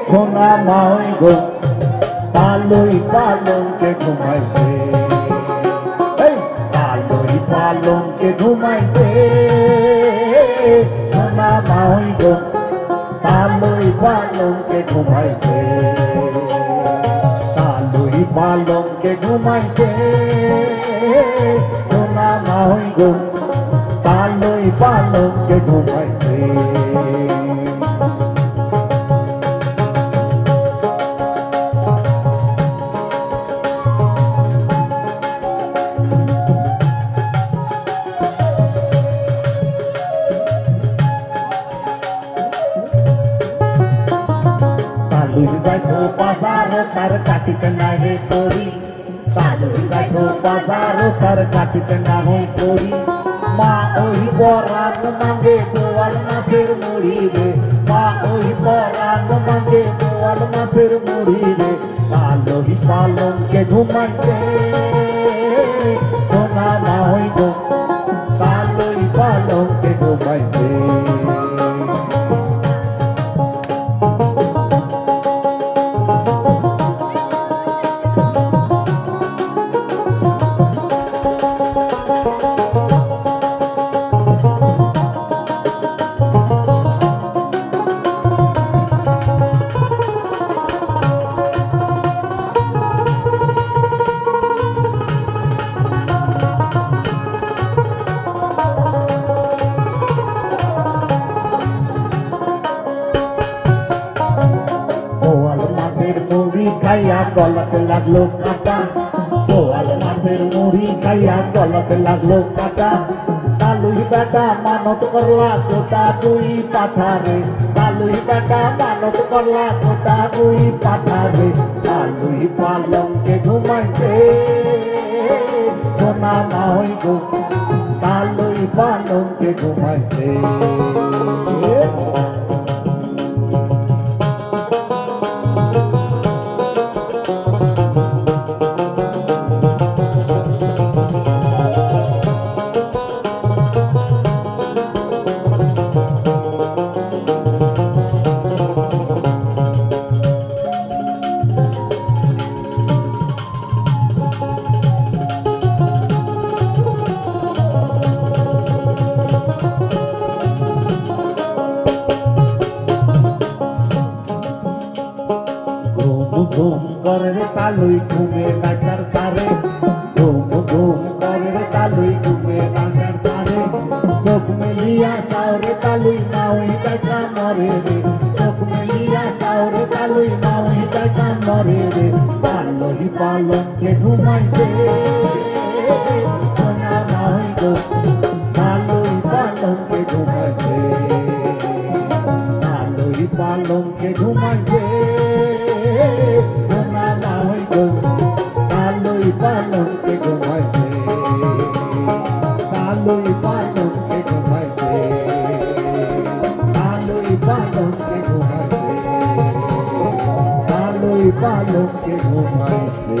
সোনা মাই গো পালই পালঙ্কে ঘুমাইছে, পালই পালঙ্কে ঘুমাইছে, সোনা মাই গো পালই পালঙ্কে ঘুমাইছে, পালই পালঙ্কে ঘুমাইছে, সোনা মাই গো পালই পালঙ্কে ঘুমাইছে। তালুই যাইতো বাজার তার কাটিতে নাহে করি, তালুই যাইতো বাজার তার কাটিতে নাহে করি, মা ওই বরাগ মাঙ্গে বোয়াল মাছের মুড়ি রে, মা ওই বরাগ মাঙ্গে বোয়াল মাছের মুড়ি রে, পালই পালঙ্কে ঘুমাইছে, সোনা মা হই গো পালই পালঙ্কে ঘুমাইছে। খাইয়া গলাতে লাগলো কাটা, বোয়াল মাছের মুড়ি খাইয়া গলাতে লাগলো কাটা, তালুই বেটা মানত করলা গোটা দুই পাথারে, তালুই বেটা মানত করলা গোটা দুই পাথারে, তালুই পালঙ্কে ঘুমাইছে, সোনা মা হই গো তালুই পালঙ্কে ঘুমাইছে। ঘুম করে রে তালুই ঘুমে ডাক্তার সারে, ঘুম ঘুম করে রে তালুই ঘুমে ডাক্তার সারে, চোখ মেলিয়া সাউরে তালুই নাওই দেখা মরে রে, চোখ মেলিয়া সাউরে তালুই নাওই দেখা মরে রে, পালই পালঙ্কে ঘুমাইছে, সোনা মাই গো পালই পালঙ্কে ঘুমাইছে, পালই পালঙ্কে ঘুমাইছে, সোনা মাই গো পালই পালঙ্কে ঘুমাইছে, পালই পালঙ্কে ঘুমাইছে, পালই পালঙ্কে ঘুমাইছে, পালই পালঙ্কে ঘুমাইছে।